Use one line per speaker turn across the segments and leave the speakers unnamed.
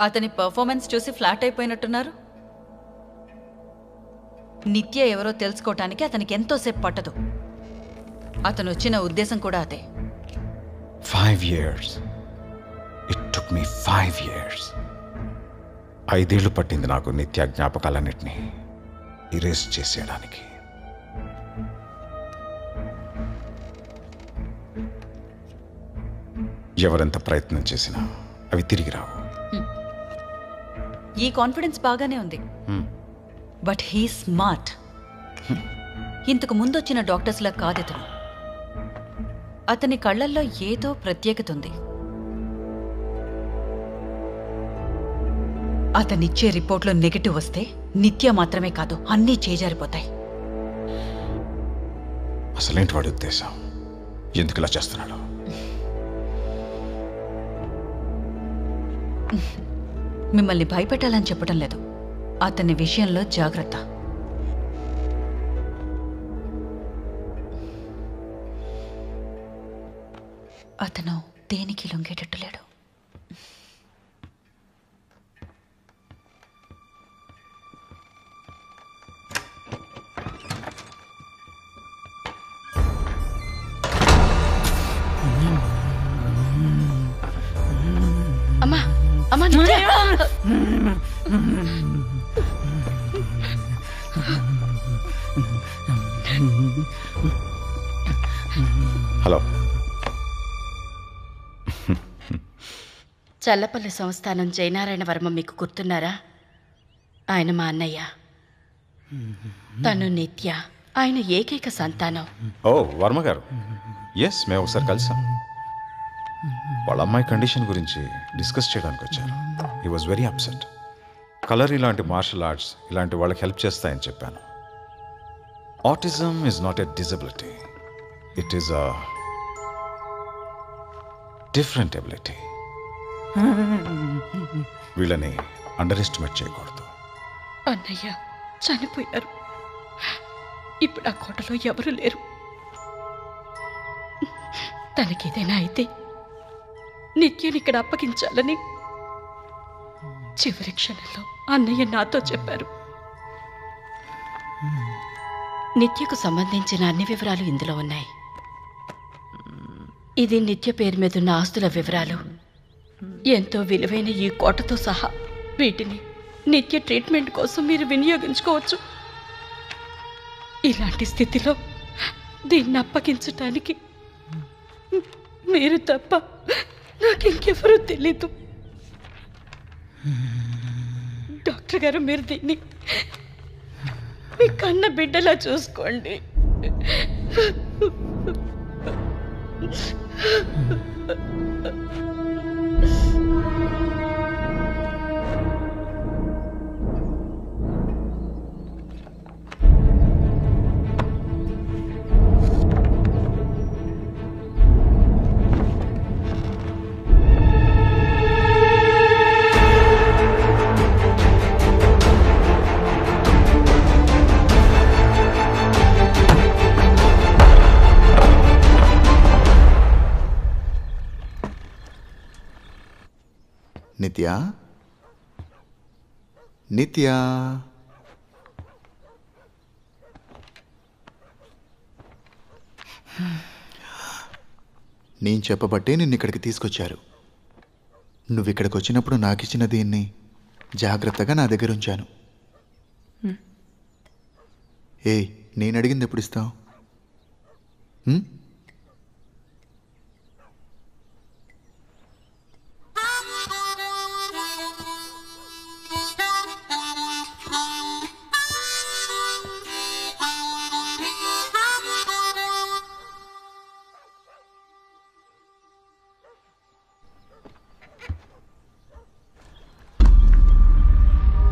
అతని పర్ఫార్మెన్స్ చూసి ఫ్లాట్ అయిపోయినట్టున్నారు. నిత్య ఎవరో తెలుసుకోవటానికి అతనికి ఎంతోసేపు పట్టదు. అతను వచ్చిన ఉద్దేశం కూడా అదే.
5 years. It took me 5 years. 5 ఏళ్ళు పట్టింది నాకు నిత్య జ్ఞాపకాలన్నిటినీ ఇరేజ్ చేసేయడానికి. ఎవరెంత ప్రయత్నం చేసినా అవి తిరిగి రావు.
ఈ కాన్ఫిడెన్స్ బాగానే ఉంది, బట్ హీ స్మార్ట్. ఇంతకు ముందొచ్చిన డాక్టర్స్లా కాదితను. అతని కళ్ళల్లో ఏదో ప్రత్యేకత ఉంది. అతనిచ్చే రిపోర్ట్లో నెగటివ్ వస్తే నిత్య మాత్రమే కాదు, అన్నీ చేజారిపోతాయి.
అసలేంటి వాడి ఉద్దేశం? ఎందుకు ఇలా చేస్తున్నాడు?
మిమ్మల్ని భయపెట్టాలని చెప్పడం లేదు. అతని విషయంలో జాగ్రత్త. అతను దేనికి లొంగేటట్టు లేడు.
అమ్మా అమ్మా నిత్య,
హలో.
చల్లపల్లి సంస్థానం జయనారాయణ వర్మ మీకు గుర్తున్నారా? ఆయన మా అన్నయ్య. తను నిత్య ఆయన ఏకైక సంతానం.
ఓ వర్మ గారు, ఎస్, మేము ఒకసారి కలిసాం. వాళ్ళ అమ్మాయి కండిషన్ గురించి డిస్కస్ చేయడానికి వచ్చారు. He was very upset. Colour ఇలాంటి మార్షల్ ఆర్ట్స్ ఇలాంటి వాళ్ళకి హెల్ప్ చేస్తాయని చెప్పాను. Autism is not a disability, it is a different ability. వీళ్ళని అండర్ ఎస్టిమేట్ చేయకూడదు.
అన్నయ్య చనిపోయారు. ఇప్పుడు ఆ కోటలో ఎవరు లేరు. తనకేదైనా అయితే నిత్యని ఇక్కడ అప్పగించాలని చివరి క్షణంలో అన్నయ్య నాతో చెప్పారు. నిత్యకు సంబంధించిన అన్ని వివరాలు ఇందులో ఉన్నాయి. ఇది నిత్య పేరు మీద ఉన్న ఆస్తుల వివరాలు. ఎంతో విలువైన ఈ కోటతో సహా వీటిని నిత్య ట్రీట్మెంట్ కోసం మీరు వినియోగించుకోవచ్చు. ఇలాంటి స్థితిలో దీన్ని అప్పగించటానికి మీరు తప్ప నాకింకెవరూ తెలీదు. డాక్టర్ గారు, మీరు దీన్ని మీ కన్న బిడ్డలా చూసుకోండి.
నిత్య, నిత్య, నేను చెప్పబట్టే నిన్ను ఇక్కడికి తీసుకొచ్చారు. నువ్వు ఇక్కడికి వచ్చినప్పుడు నాకు ఇచ్చిన దీన్ని జాగ్రత్తగా నా దగ్గర ఉంచాను. ఏయ్, నేను అడిగింది ఎప్పుడు ఇస్తావు?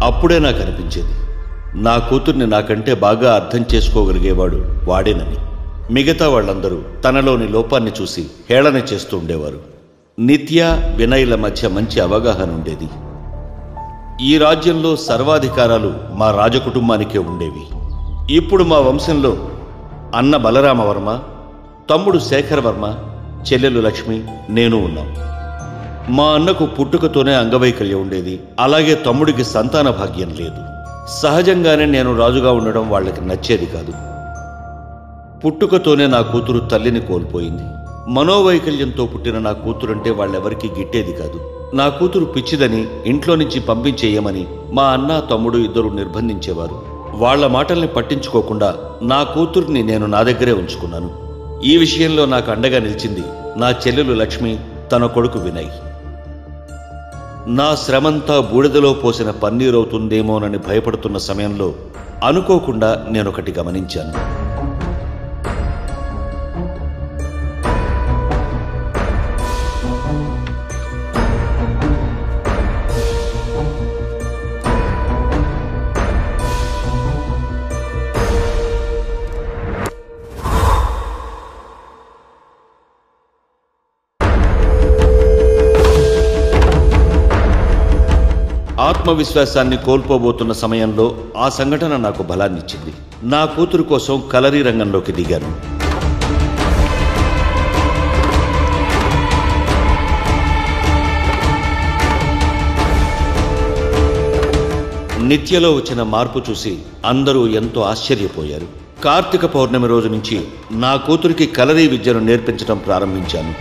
అప్పుడే నాకు అనిపించేది, నా కూతుర్ని నాకంటే బాగా అర్థం చేసుకోగలిగేవాడు వాడేనని. మిగతా వాళ్ళందరూ తనలోని లోపాన్ని చూసి హేళన చేస్తూ ఉండేవారు. నిత్య, వినయ్ల మధ్య మంచి అవగాహన ఉండేది. ఈ రాజ్యంలో సర్వాధికారాలు మా రాజకుటుంబానికే ఉండేవి. ఇప్పుడు మా వంశంలో అన్న బలరామవర్మ, తమ్ముడు శేఖరవర్మ, చెల్లెలు లక్ష్మి, నేను ఉన్నాం. మా అన్నకు పుట్టుకతోనే అంగవైకల్యం ఉండేది. అలాగే తమ్ముడికి సంతాన భాగ్యం లేదు. సహజంగానే నేను రాజుగా ఉండడం వాళ్ళకి నచ్చేది కాదు. పుట్టుకతోనే నా కూతురు తల్లిని కోల్పోయింది. మనోవైకల్యంతో పుట్టిన నా కూతురంటే వాళ్ళెవరికీ గిట్టేది కాదు. నా కూతురు పిచ్చిదని ఇంట్లో నుంచి పంపించేయమని మా అన్న తమ్ముడు ఇద్దరు నిర్బంధించేవారు. వాళ్ల మాటల్ని పట్టించుకోకుండా నా కూతుర్ని నేను నా దగ్గరే ఉంచుకున్నాను. ఈ విషయంలో నాకు అండగా నిలిచింది నా చెల్లెలు లక్ష్మి, తన కొడుకు వినయ్. నా శ్రమంతా బూడిదలో పోసిన పన్నీరవుతుందేమోనని భయపడుతున్న సమయంలో అనుకోకుండా నేనొకటి గమనించాను. ఆత్మవిశ్వాసాన్ని కోల్పోబోతున్న సమయంలో ఆ సంఘటన నాకు బలాన్నిచ్చింది. నా కూతురు కోసం కలరీ రంగంలోకి దిగాను. నిత్యలో వచ్చిన మార్పు చూసి అందరూ ఎంతో ఆశ్చర్యపోయారు. కార్తీక పౌర్ణమి రోజు నుంచి నా కూతురికి కలరీ విద్యను నేర్పించడం ప్రారంభించాను.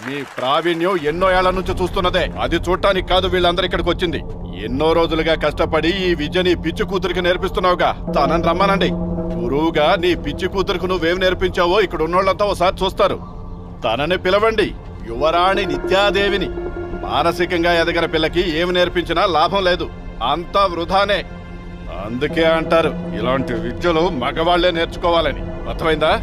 మీ ప్రావీణ్యం ఎన్నో ఏళ్ల నుంచి చూస్తున్నదే. అది చూడటానికి కాదు వీళ్ళందరూ ఇక్కడికి వచ్చింది. ఎన్నో రోజులుగా కష్టపడి ఈ విద్యని పిచ్చి కూతురికి నేర్పిస్తున్నావుగా, తనని రమ్మనండి. గురువుగా నీ పిచ్చి కూతురికి నువ్వేం నేర్పించావో ఇక్కడ ఉన్నోళ్ళంతా ఒకసారి చూస్తారు. తనని పిలవండి, యువరాణి నిత్యాదేవిని. మానసికంగా ఎదగిన పిల్లకి ఏమి నేర్పించినా లాభం లేదు, అంతా వృధానే. అందుకే అంటారు ఇలాంటి విద్యలు మగవాళ్లే నేర్చుకోవాలని. అర్థమైందా?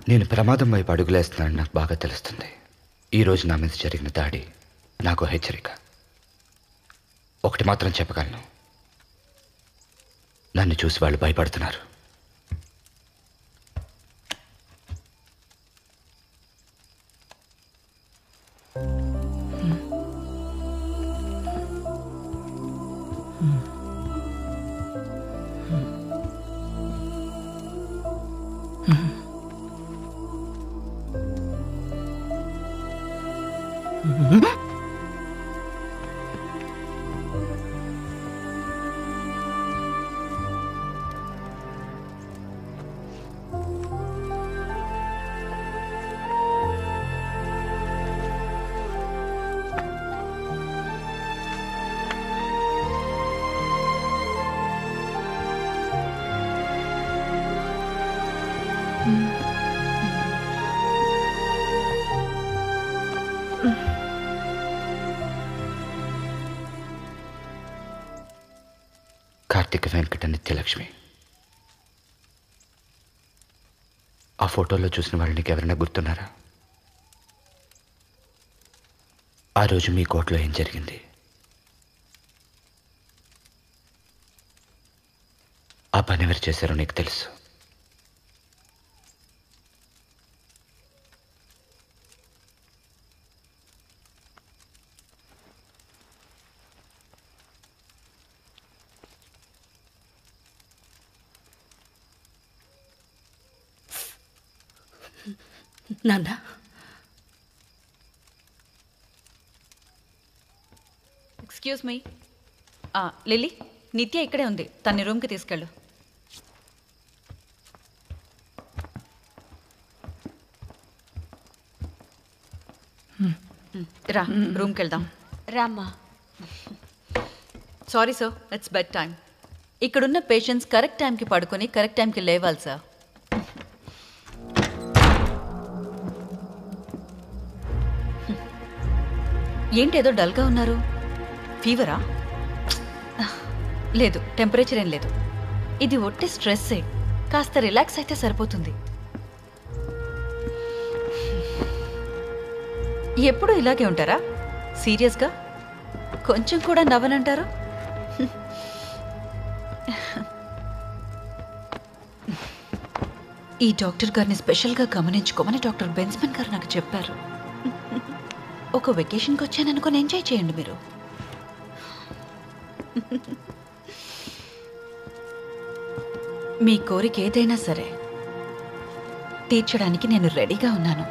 నేను ప్రమాదం వైపు అడుగులేస్తున్నానని నాకు బాగా తెలుస్తుంది. ఈరోజు నా మీద జరిగిన దాడి నాకు హెచ్చరిక. ఒకటి మాత్రం చెప్పగలను, నన్ను చూసి వాళ్ళు భయపడుతున్నారు. కార్తిక వెంకట నిత్యలక్ష్మి. ఆ ఫోటోలో చూసిన వాళ్ళు నీకు ఎవరైనా గుర్తున్నారా? ఆ రోజు మీ కోర్టులో ఏం జరిగింది? ఆ పని ఎవరు చేశారో నీకు తెలుసు.
నాన్న,
ఎక్స్క్యూజ్ మీ. లిల్లీ, నిత్య ఇక్కడే ఉంది, తన్ని రూమ్కి తీసుకెళ్ళు. రా, రూమ్కి వెళ్దాం.
రామ్మా.
Sorry sir, it's bed time. ఇక్కడున్న పేషెంట్స్ కరెక్ట్ టైంకి పడుకొని కరెక్ట్ టైంకి లేవాలి సార్. ఏంటి ఏదో డల్గా ఉన్నారు? ఫీవరా? లేదు, టెంపరేచర్ ఏం లేదు. ఇది ఒట్టి స్ట్రెస్సే. కాస్త రిలాక్స్ అయితే సరిపోతుంది. ఎప్పుడు ఇలాగే ఉంటారా? సీరియస్గా కొంచెం కూడా నవ్వనంటారు? ఈ డాక్టర్ గారిని స్పెషల్గా గమనించుకోమని డాక్టర్ బెన్స్మన్ గారు నాకు చెప్పారు. ఒక వెకేషన్కి వచ్చాననుకొని ఎంజాయ్ చేయండి మీరు. మీ కోరిక ఏదైనా సరే తీర్చడానికి నేను రెడీగా ఉన్నాను.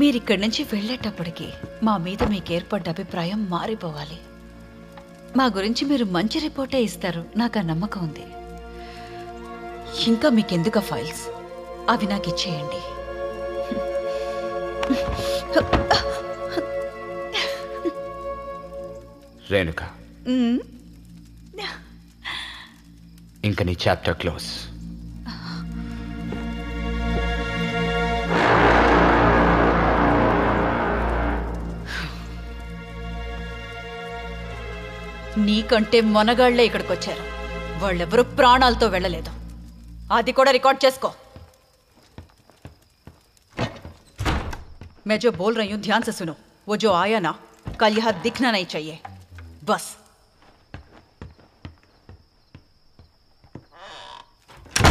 మీరిక్కడి నుంచి వెళ్ళేటప్పటికి మా మీద మీకు ఏర్పడ్డ అభిప్రాయం మారిపోవాలి. మా గురించి మీరు మంచి రిపోర్టే ఇస్తారు, నాకు ఆ నమ్మకం ఉంది. ఇంకా మీకెందుకు ఆ ఫైల్స్? అవి నాకు ఇచ్చేయండి.
రేణుక, ఇంక నీ చాప్టర్ క్లోజ్.
నీకంటే మొనగాళ్లే ఇక్కడికి వచ్చారు. వాళ్ళెవరూ ప్రాణాలతో వెళ్ళలేదు. అది కూడా రికార్డ్ చేసుకో. मैं जो बोल रही हूं ध्यान से सुनो. वो जो आया ना, कल यहां दिखना नहीं चाहिए. बस.